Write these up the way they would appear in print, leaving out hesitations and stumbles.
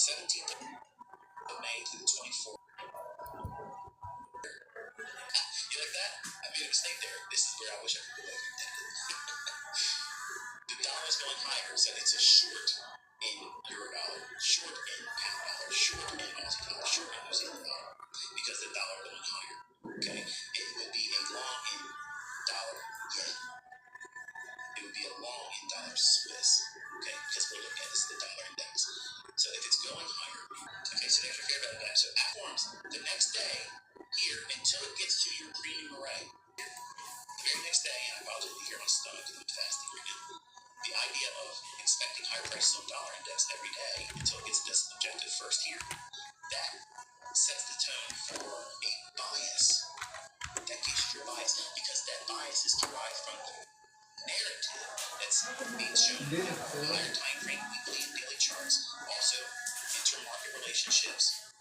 17th of May to the 24th. You like that? I made a mistake there. This is where I wish I could go back. The dollar's going higher, so it's a short in euro dollar, short in pound dollar, short in Aussie dollar, short in New Zealand dollar, because the dollar going higher. Okay, it would be a long in dollar yen. It would be a long in dollar Swiss. Okay, because we're looking at this the dollar index. So if it's going higher, okay, so there's your fair value gap. So at forms the next day here until it gets to your premium array. The very next day, and I apologize to hear my stomach because I'm fasting right now. The idea of expecting higher prices on dollar index every day until it gets this objective first here, that sets the tone for a bias. That gives you your bias because that bias is derived from the narrative that's being shown in higher time frame, weekly and daily charts. Also, intermarket relationships.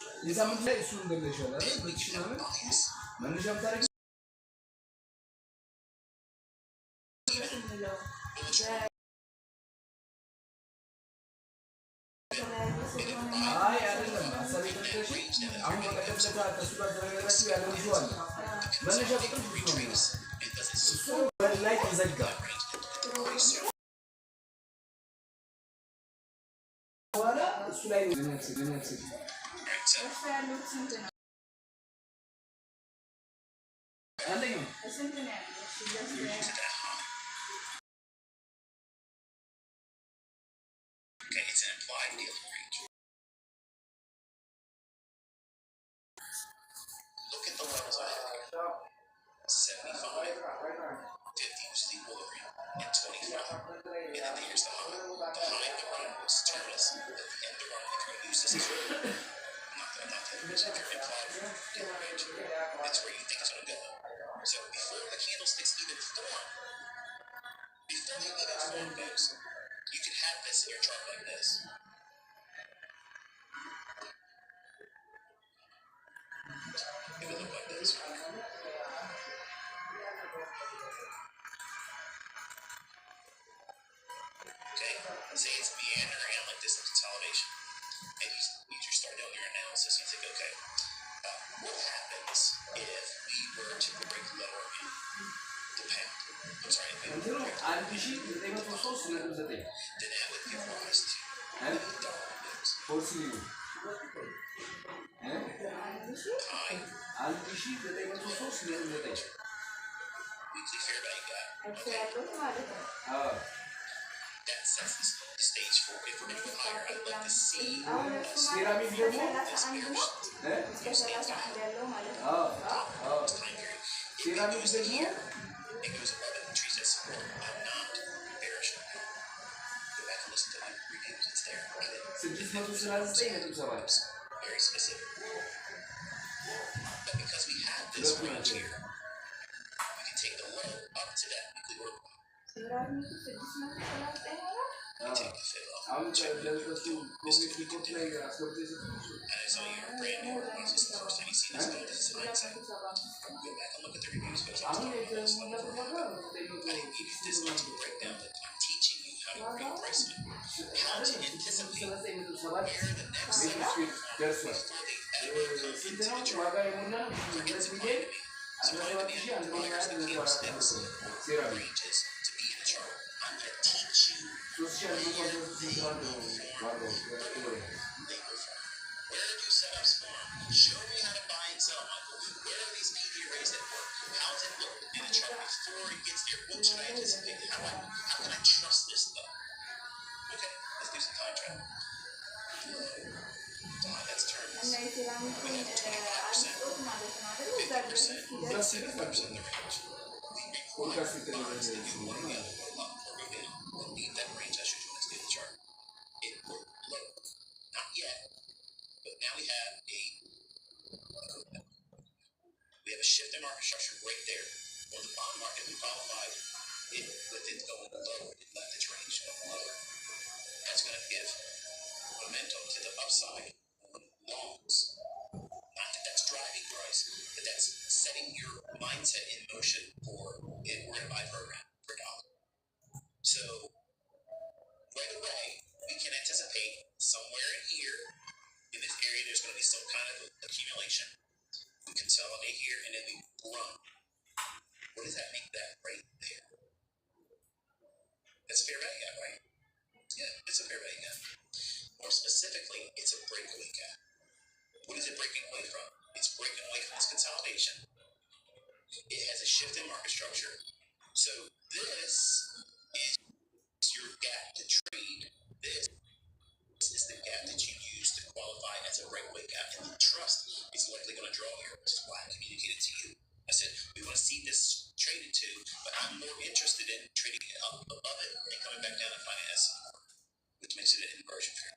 Bias. Okay, it's an implied dealing range. Look at the levels I have here. 75, 50, which is equilibrium, and 25. And then here's the high. The high of the run was terminus. At the end of the run, if you use this as your not that if you're implied dealing range, that's where you think it's going to go. So before the candlesticks even form, before they even form those, you could have this in your chart like this. It would look like this. Okay, say it's meandering around like this in consolidation, and you just start doing your analysis. You think, okay, what happens if we were to break lower in the pound? I'm sorry, if we were to break lower in the pound, then that would give rise to the dollar index. Weekly fair value gap. Okay. That sets the stage for if we're going to go higher. I'd like to see this bearish new stance time period. If it goes to here, it goes above it and treats that support. I'm not bearish on that. Go back and listen to my reviews. It's there. Very specific. But because we have this range here, we can take the low up to that weekly order block. We take the fib off. Check this is what we can do. And it's all you're brand new. This is the first time you've seen this stuff. This is hindsight. Go back and look at the reviews because I'm talking about this level for I didn't give you this much of a breakdown, but I'm teaching you how to create pricing, how to anticipate where the next set of before they ever come into the chart. Supply and demand requires the candlesticks ranges to be in a chart. I'm going to teach you where do setups form? Show me how to buy and sell, Michael. Where are these PV arrays at work? How does it look in a chart before it gets there? What should I anticipate? How can I trust this stuff? Okay, let's do some time travel. That's terminus. We have 25%, 50%, and 75% in the range. We require bonds that do one or the other, go up or go down. We'll leave that range I showed you on the daily chart. It will low. Not yet, but now we have a shift in market structure right there. On the bond market, we qualified it with it going lower. It left its range going lower. That's going to give momentum to the upside on longs. Not that that's driving price, but that's setting your mindset in motion for it. We're going to buy program for $1. So right away, we can anticipate somewhere in here accumulation. We consolidate here and then we run. What does that make that right there? That's a fair value gap, right? Yeah, it's a fair value gap. More specifically, it's a breakaway gap. What is it breaking away from? It's breaking away from this consolidation. It has a shift in market structure. So this is your gap to trade. This is the gap that you use to qualify as a breakaway gap. And the trust is likely going to draw here, which is why I communicated to you. I said, we want to see this traded to, but I'm more interested in trading it up above it and coming back down and finding S, which makes it an inversion pair.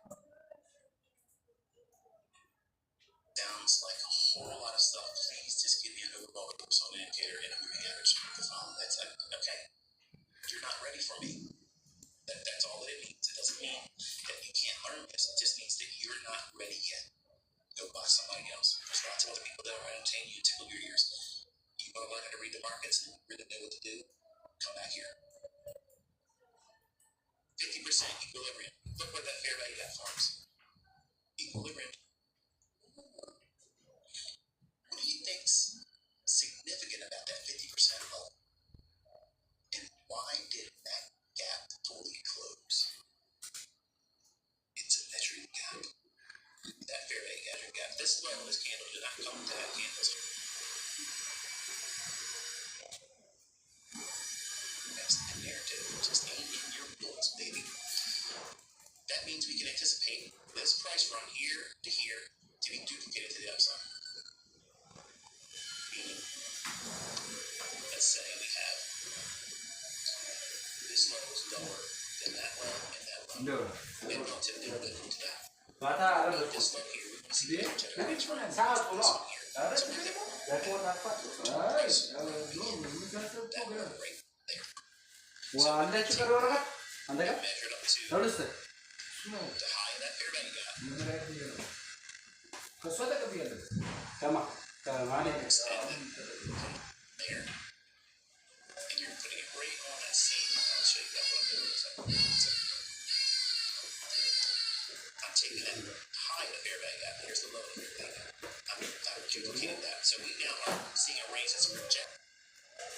Sounds like a whole lot of stuff. Please just give me an overall persona indicator and a moving average to follow. That's like, okay, you're not ready for me. That's all that it means. It doesn't mean that you can't learn this. It just means that you're not ready yet. Go buy somebody else. There's lots of other people that are entertain you, tickle your ears. You want to learn how to read the markets and really know what to do? Come back here. 50% equilibrium. Look what that fair value gap forms. Equilibrium. What do you think's significant about that 50% level? And why did that gap fully close? It's a measuring gap. That fair value gap. This level, this candle did not come to that candle. That's the narrative. Just ain't in your books, baby. That means we can anticipate this price from here to here to be duplicated to the upside. Meaning, let's say we have this level is lower than that level and that level. And relatively good to that. This level here, we see the price from here. So that one right there. So measured up to the high of that fair value gap. Extend it there. And you're putting it right on that seam. I'll show you that what I'm doing. I'm taking that high of the fair value gap. Here's the low of the fair value gap. I've duplicated that. So we now are seeing a range that's projected.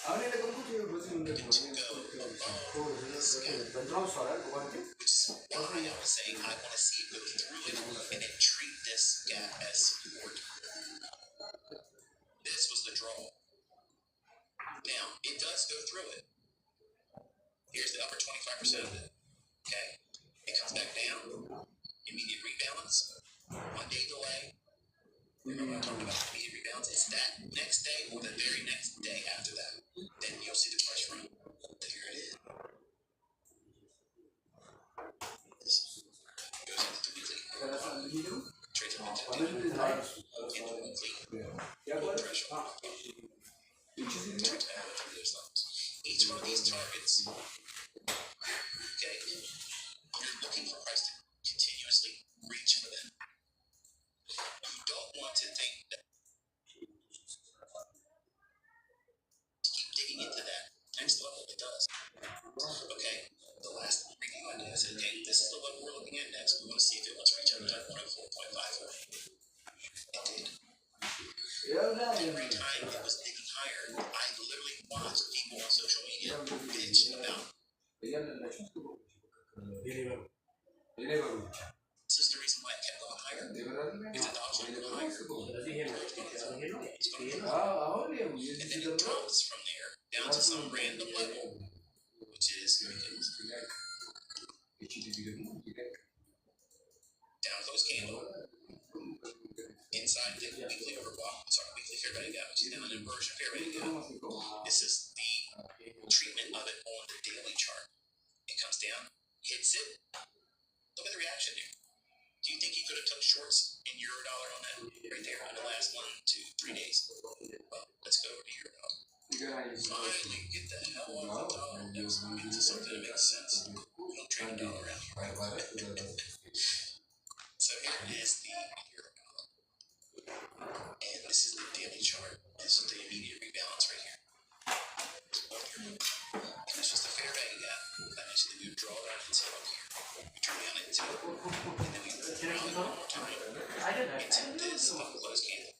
To go above this gap. Which is why I was saying I want to see it go through it and then treat this gap as support. This was the draw. Now, it does go through it. Here's the upper 25% of it. Okay? It comes back down. Immediate rebalance. 1 day delay. Remember I talked about immediate rebalance? It's that next day or the very next day after that. Then you'll see the price run. There it is. This goes into the weekly. Trades up into the weekly. Threshold. Trades back up to those levels. Each one of these targets, okay, you're looking for price to continuously reach for them. You don't want to think that keep digging into that next level. It does. Okay, the last review I did, I said, okay, this is the level we're looking at next. We want to see if it wants to reach up to 104.54. It did. Every time it was digging higher, I literally watched people on social media bitch about. This is the reason why it kept going higher. Because the dollars went higher. It's going to and then it drops from there down to some random level, which is down close candle. Inside the weekly overbought, weekly fair value gap, which is now an inversion fair value gap. This is the treatment of it on the daily chart. It comes down, hits it. Look at the reaction here. Do you think he could have took shorts in euro dollar on that right there in the last 1, 2, 3 days? Well, let's go over to euro dollar. Finally, get the hell off the dollar. Let's get to something that makes sense. We don't trade a dollar around here. So here is the euro dollar. And this is the daily chart. This is the immediate rebalance right here. And it's just a fair value gap. That means that we draw down into up here. We turn down into, and then we rally one more time into this close candle.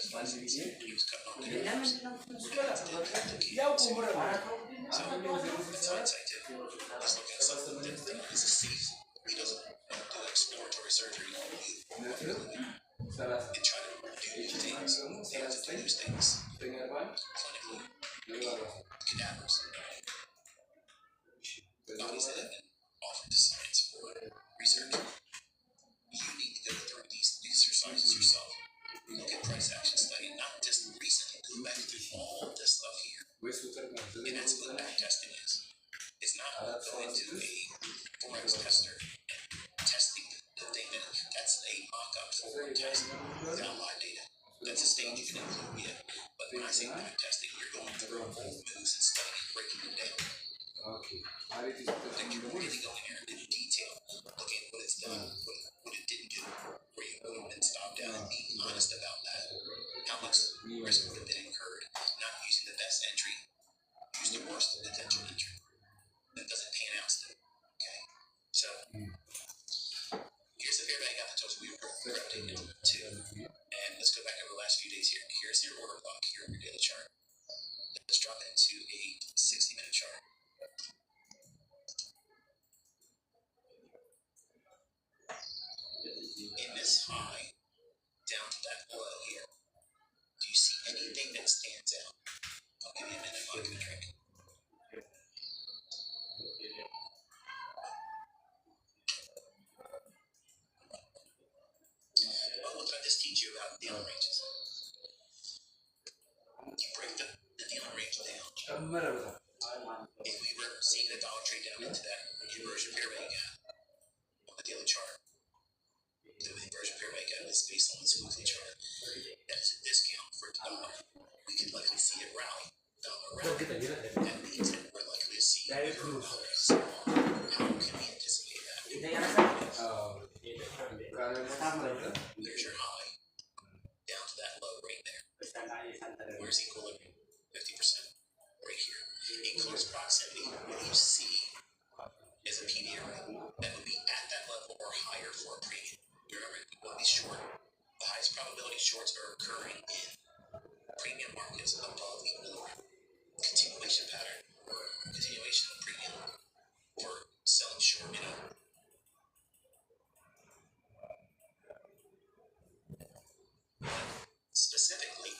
he was cutting off connectors. So that's hindsight too. He's looking at something that is a safe. He doesn't do exploratory surgery and try to do new things. He has to use things clinically, cadavers, bodies that have been offered to science for research. You need to go through these exercises yourself. Look at price action study, not just recently. Go back through all this stuff here, and that's what back testing is. It's not going to a forex tester and testing the thing that's a mock-up for a test without live data. That's a stage you can include yet. But when I say back testing, you're going through old moves and studying and breaking them down. Like you're really going here in detail, looking at what it's done, what it didn't do, where you would have been stopped down and being honest about that. How much risk would have been incurred, not using the best entry, use the worst potential entry. That doesn't pan out still. Okay? So here's the fair value gap that tells you we were gravitating to. And let's go back over the last few days here. Here's your order block here on your daily chart. Let's drop into a 60-minute chart. In this high, down to that low here, do you see anything that stands out? I'll give you a minute while I get a drink. Well, what did I just teach you about dealing ranges? You break the dealing range down. If we were seeing the dollar trade down into that inversion fair value gap on the daily chart, the inversion fair value gap is based on this weekly chart. That's a discount for the dollar. We could likely see it rally. Dollar rally. That means that we're likely to see a euro dollar. So how can we anticipate that? There's your high. Down to that low right there. Where's equilibrium? 50%. Right here. In close proximity, what do you see as a PVR that would be at that level or higher for a premium? Remember, it will be short. The highest probability shorts are occurring in premium markets above equilibrium. Continuation pattern or continuation of premium for selling short in a specifically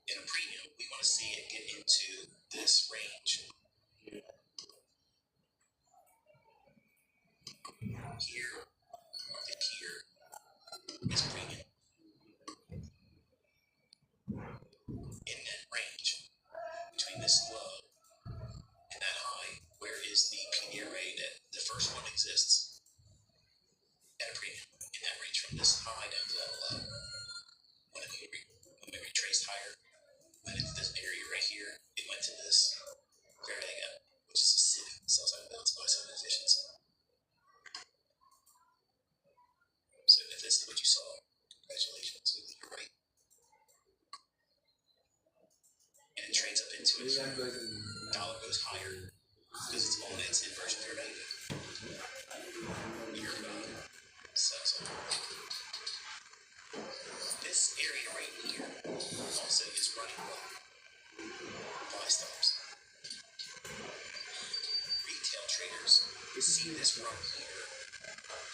in a premium, we want to see it get into this range. Here to here is premium. In that range, between this low and that high, where is the PVRA that the first one exists at a premium? In that range from this high down to that low. When we retraced higher, went into this area right here, it went to this fair value gap, which is a SIB, sell side balance buy side positions. So if this is what you saw, congratulations, you're right. And it trades up into it. Dollar goes higher because it's on its inversion fair value. Euro dollar sells on. This area right here also is running well. Buy stops. Retail traders see this run here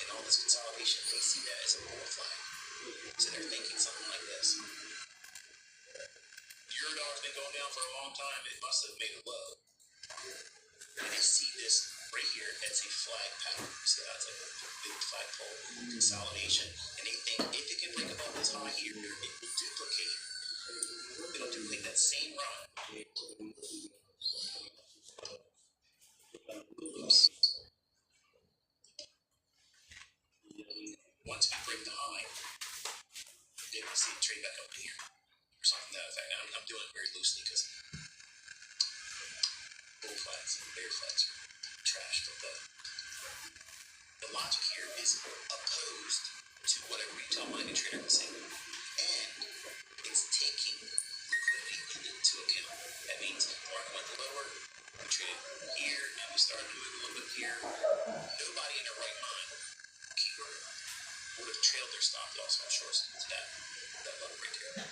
and all this consolidation. They see that as a bull flag. So they're thinking something like this. Euro dollar's been going down for a long time. It must have made a low. And they see this right here. That's a flag pattern. So that's like a big flagpole consolidation. And they think if it can break above this high here, it will duplicate. It'll duplicate that same run. Oops. Once we break the high, they will see it trade back up here. Or something to that effect. Now, I'm doing it very loosely because bull flags and bear flags are trash for both. The logic here is opposed to whatever retail minded trader can say. And it's taking liquidity into account. That means market went lower, we traded here, and we started moving a little bit here. Nobody in their right mind, keyword, would have trailed their stop loss on shorts to that level right there.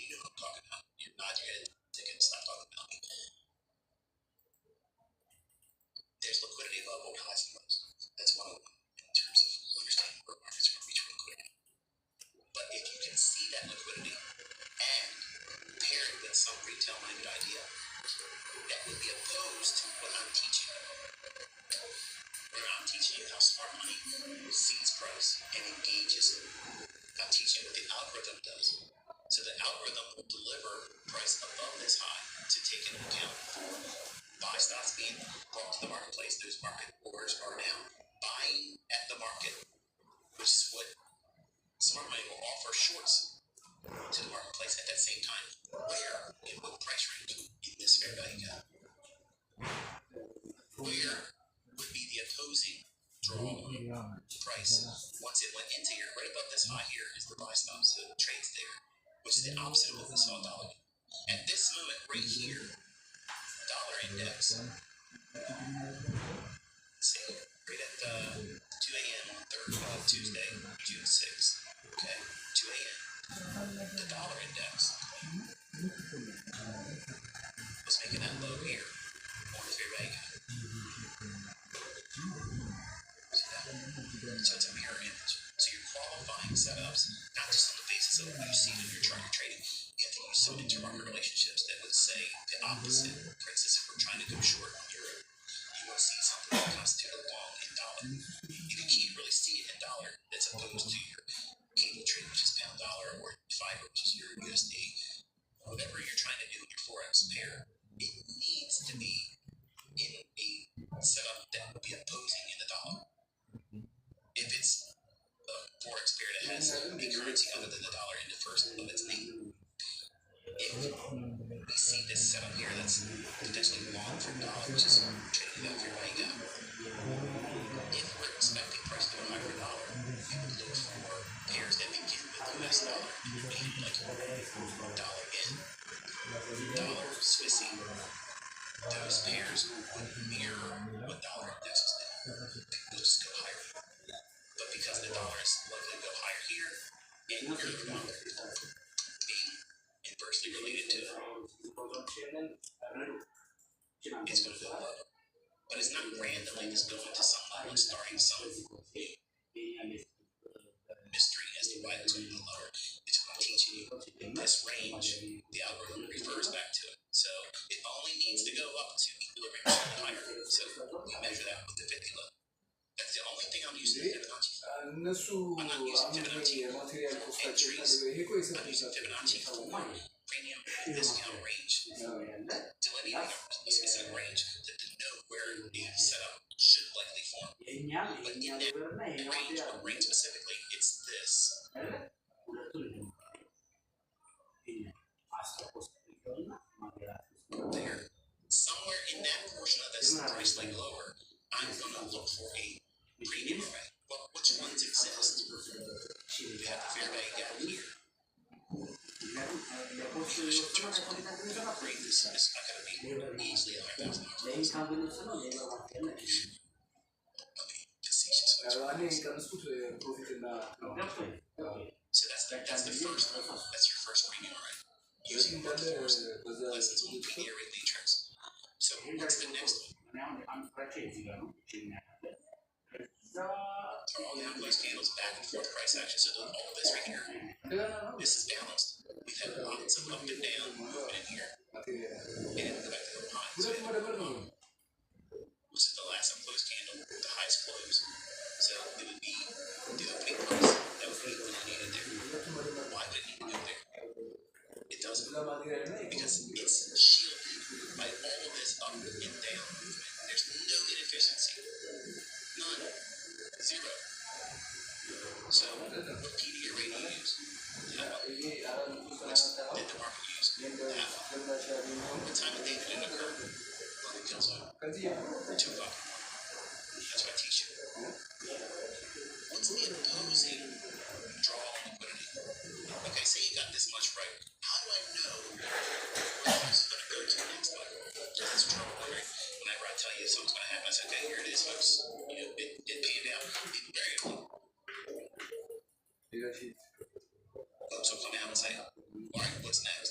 you know what I'm talking about. You nod your head, take it, stop talking about me. There's liquidity above all highs and lows. That's one of them in terms of understanding where markets are going to reach for liquidity. But if you can see that liquidity and pair it with some retail-minded idea that would be opposed to what I'm teaching you, where I'm teaching you how smart money sees price and engages it. I'm teaching what the algorithm does. So the algorithm will deliver price above this high to take into account buy stocks being brought to the marketplace. Those market orders are now buying at the market, which is what smart money will offer shorts to the marketplace at that same time. Where in what price range in this fair value gap? Where would be the opposing draw price? Once it went into here, right above this high here is the buy stop, so the trade's there, which is the opposite of what we saw dollar. At this moment right here, dollar index, see, right at 2 a.m. on Tuesday, June 6th, okay, 2 a.m., the dollar index was making that low here on the fair value gap. See that? So it's a mirror image. So you're qualifying setups, not just on the basis of what you see in your chart you're trading. You have to use some intermarket relationships that would say the opposite. For instance, if we're trying to go short on euro, you want to see something that constitutes a long in dollar. You can't really see it in dollar as opposed to your cable trade, which is pound dollar, or fiber, which is your USD. Whatever you're trying to do with your forex pair, it needs to be in a setup that would be opposing in the dollar. If it's a forex pair that has a currency other than the dollar in the first of its name, if we see this setup here that's potentially long for dollar, which is trading that fair value gap, if we're expecting price to go higher for dollar, we would look for pairs that begin with US dollar, like dollar yen, dollar Swissy. Those pairs would mirror what dollar index is doing. They'll just go higher. But because the dollar is likely to go higher here, and you're the one being inversely related to it, it's going to go low. But it's not randomly just going to some level and starting some mystery as to why it's going to go lower. It's what I'm teaching you. In this range, the algorithm refers back to it. So it only needs to go up to equilibrium or higher. So we measure that with the 50 level. That's the only thing I'm using Fibonacci for. I'm not using Fibonacci for entries. I'm using Fibonacci for premium discount range, delineating a specific range to know where the setup should likely form. But in that range, what range specifically, it's this. There. Somewhere in that portion of this price leg lower, I'm going to look for a premium array. Well, which ones exist? We have the fair value gap here. Great, this is not going to be easily $100,000. So that's the first one. That's your first premium array. Using lessons on the array matrix. So what's the next one? Are all down close candles back and forth price action. So all of this right here. This is balanced. We've had lots of up and down movement in here. And it would go back to the high. So was it the last up close candle? The highest close. So it would be the opening price that would be delineated there. Why would it need to go there? It doesn't. Because it's shielded by all of this up and down movement. There's no inefficiency. None. Zero. So what PD array do you use? That one. Which did the market use? That one. What time of day did it occur? Market kills oil. 2 o'clock. That's what I teach you. What's the opposing draw on liquidity? Okay, say you got this much right. How do I know where this is going to go to next level? That's trouble, right? Whenever I tell you something's going to happen, I say, okay, here it is, folks. You know, it panned out. Invariably. Folks will come out and say, all right, what's next?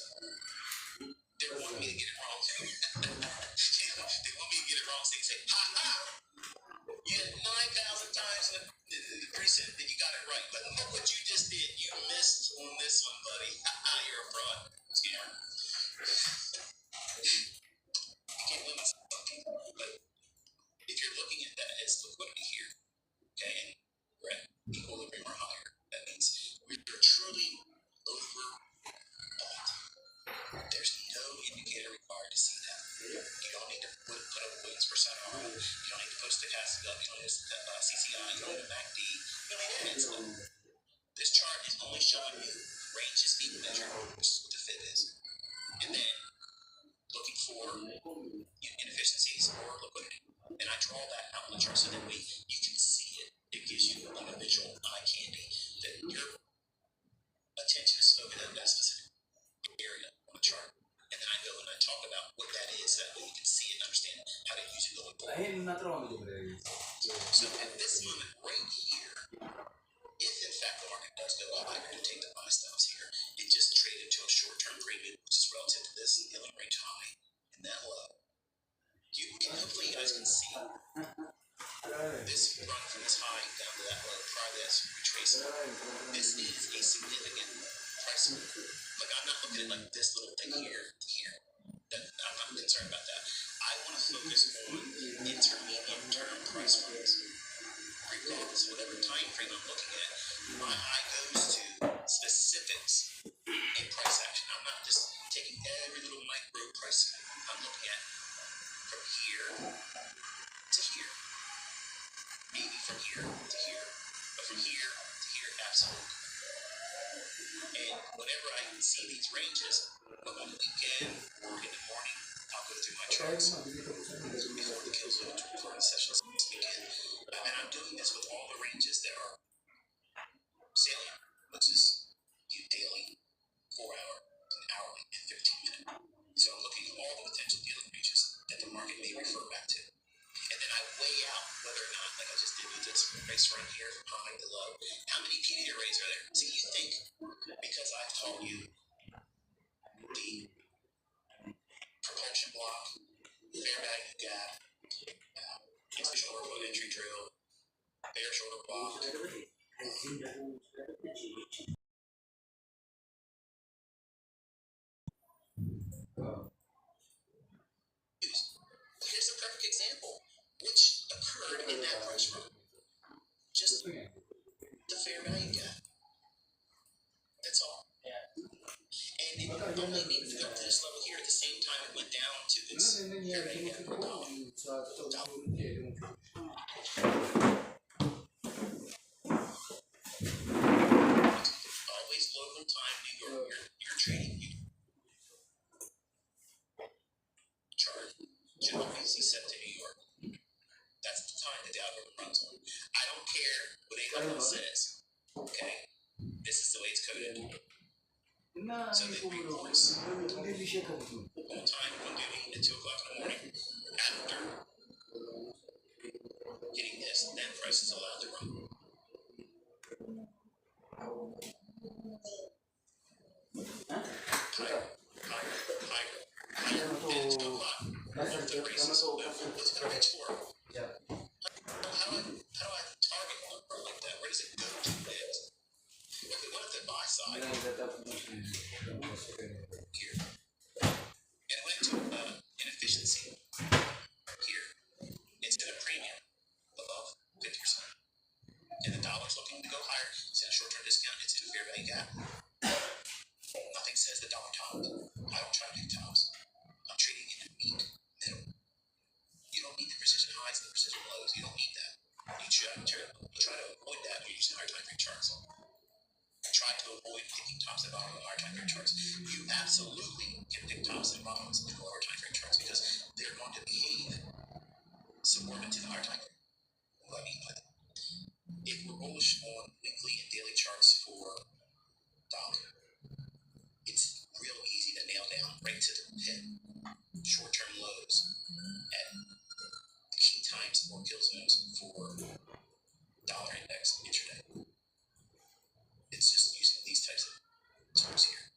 Yeah. You can't win with something. But if you're looking at that as liquidity here, okay, and we're at equilibrium or higher, that means we're truly overbought. There's no indicator required to see that. You don't need to put a Williams percent on it. You don't need to post stochastic up. You don't need CCI. You don't need a MACD. You don't need any of that. This chart is only showing you ranges being measured, which is what the fit is. And then looking for inefficiencies or liquidity. And I draw that out on the chart so that way you can see it. It gives you like a visual eye candy that your attention is focused on that specific area on the chart. And then I go and I talk about what that is so that way you can see it and understand how to use it going forward. So at this moment right here, if in fact the market does go higher to take the buy stops here, it just traded to a short-term premium, which is relative to this yellow range high and that low. Hopefully you guys can see this run from this high down to that low. Try this, retrace it. This is a significant price move. Like I'm not looking at like this little thing here. I'm not concerned about that. I want to focus on intermediate term price moves. Regardless of whatever time frame I'm looking at, my eye goes to specifics in price action. I'm not just taking every little micro price move. I'm looking at from here to here, maybe from here to here, but from here to here, absolutely. And whenever I see these ranges, on the weekend or in the morning, I'll go through my charts before the kill zone, before the sessions begin. And I'm doing this with all the ranges that are salient, which is daily, 4-hour, and hourly, and 15-minute. So I'm looking at all the potential dealing ranges that the market may refer back to. And then I weigh out whether or not, like I just did with this race right here from high to low, how many PD arrays are there? See, you think because I've told you the propulsion block, fair value gap, it's a shorter foot entry drill, fair shoulder block. Here's a perfect example, which occurred in that price run. Just the fair value gap. That's all. And it only needs to go to this level here at the same time it went down to its fair value gap for $1. Always local time, New York. You're trading. Chart should always be set to New York. That's the time that the algorithm runs on. I don't care what anyone else says. Okay? This is the way it's coded. So it reports on time on duty at 2 o'clock in the morning. After getting this, then price is allowed to run. Higher. And it's 2 o'clock. The race is over. What's it going to pitch for? How do I target one like that? Where does it go to next? What if the buy side? Here. And it went to inefficiency. Here. It's at a premium above 50%. And the dollar's looking to go higher. It's in a short-term discount. It's in a fair value gap. Nothing says the dollar topped. I don't try to pick tops. I'm trading in the meat middle. You don't need the precision highs and the precision lows. You don't need that. You try to avoid that when you're using higher time frame charts. Try to avoid picking tops and bottoms on higher time frame charts. You absolutely can pick tops and bottoms in lower time frame charts because they're going to behave subordinate to the higher time frame. What do I mean by that? If we're bullish on weekly and daily charts for dollar, it's real easy to nail down right to the pin short-term lows at key times or kill zones for dollar index intraday. It's just using these types of tools here.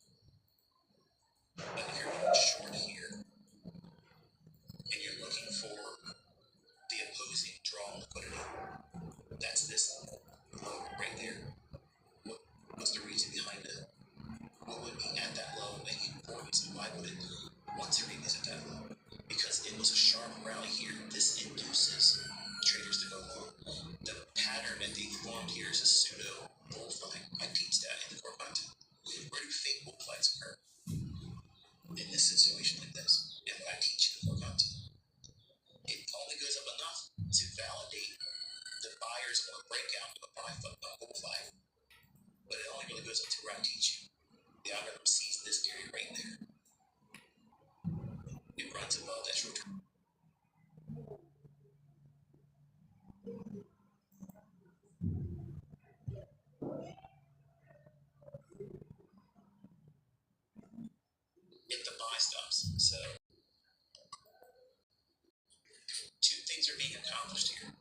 But if you're going short here and you're looking for the opposing draw liquidity, that's this low right there. What's the reason behind that? What would be at that low that you right there. It runs above that short term. If the buy stops. So two things are being accomplished here.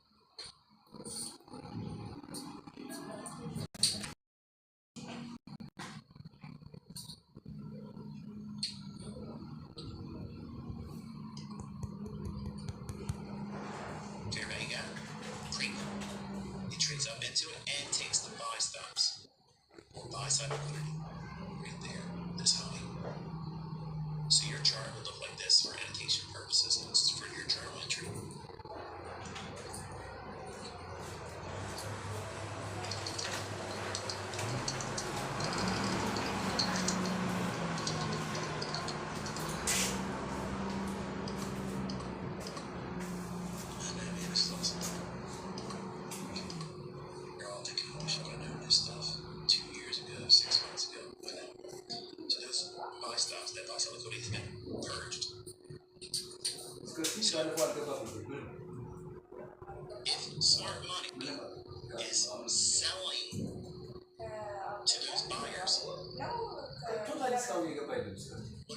Everybody got premium. It trades up into it and takes the buy stops. Or buy side liquidity. Right there. This high. So your chart would look like this for annotation purposes. This is for your journal entry. You're all thinking, I wish I could have known this stuff 2 years ago, 6 months ago. But no. So those buy stops, that buy side liquidity has been purged. So if smart money is selling to those buyers, what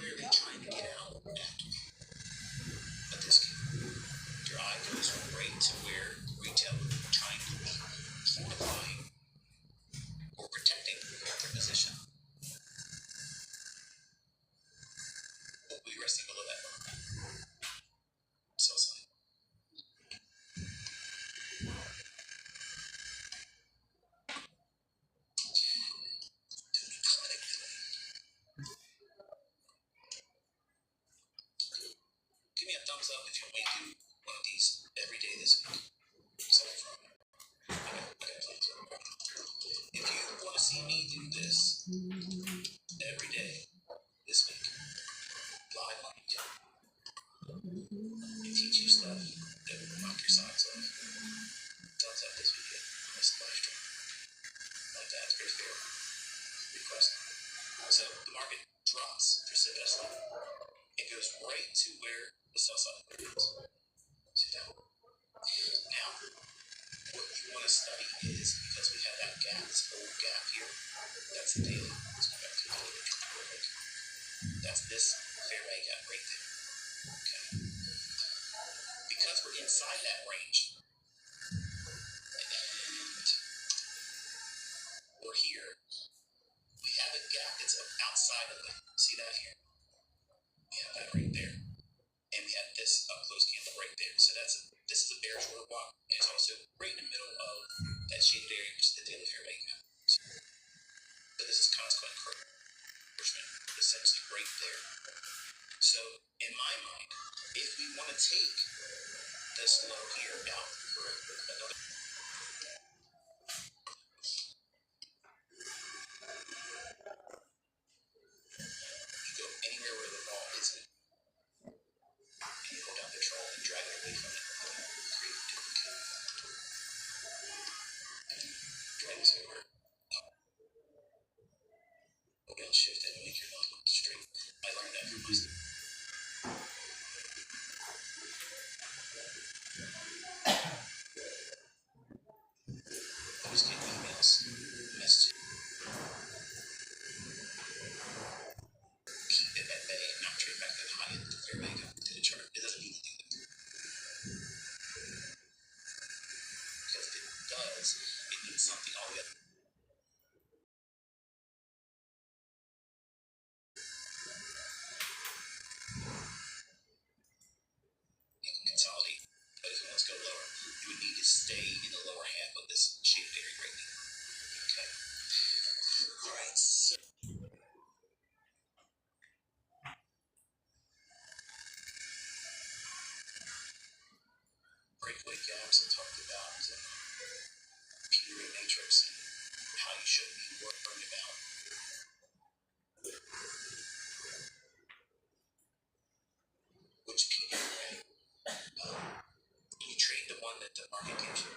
are they trying to get out after a discount? Your eye goes right to where retail is trying to be fortifying or protecting their position. What will be resting below that bar? Sell side. Give me a thumbs up if you want me to do one of these every day this week. Except for I got plans. If you want to see me do this every day this week, live on YouTube, and teach you stuff that will knock your socks off, thumbs up this video on this live stream. Like that, it's pretty fair request. So the market drops precipitously. It goes right to where the sell side is. See that? Now, what you want to study is, because we have that gap, this old gap here, that's the daily. Let's go back to the daily. That's this fair value gap right there. Okay. Because we're inside that range, and we're here, we have a gap that's outside of it. See that here? We have that right there. And we have this up close candle right there. So this is a bearish order block. And it's also right in the middle of that shaded area, which is the daily fair value gap. So this is consequent encouragement, essentially right there. So in my mind, if we want to take this low here out for another, you go anywhere where the ball isn't, and you hold down control and drag it away from it, create a duplicate. Drag this over. Hold down shift and make your nose look straight. I learned that from my I was getting emails, messages. Keep it at bay and not trade back to the high end of the fair value gap to the chart. It doesn't mean to do that. Because if it does, it means something altogether. You can consolidate, but if it wants to go lower, you would need to stay in the lower half of this shaded area right now. Okay. Alright, so breakaway gaps I talked about, Peter matrix, and how you should be worried about. Which Peter array? You trade the one that the market gives you.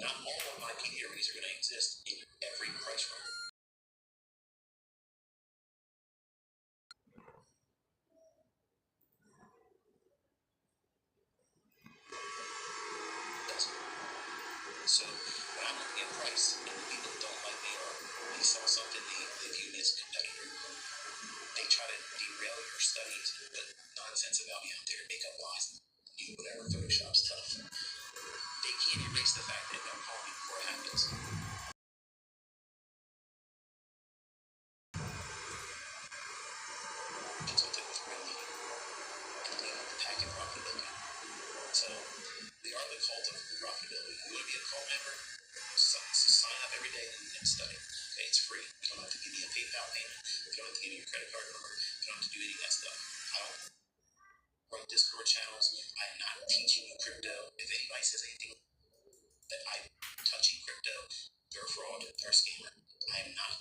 Not all of my PD arrays are going to exist in every price range. to derail your studies and put nonsense about me out there, make up lies, do whatever Photoshop stuff. They can't erase the fact that they'll call me before it happens. That's what they was really attacking profitability. So we are the cult of profitability. You want to be a cult member? Sign up every day and study. Okay, it's free. You don't have to give me a PayPal payment. You don't have to give me your credit card number. You don't have to do any of that stuff. I don't run Discord channels. I am not teaching you crypto. If anybody says anything that I'm touching crypto, they're a fraud, they're a scammer. I am not.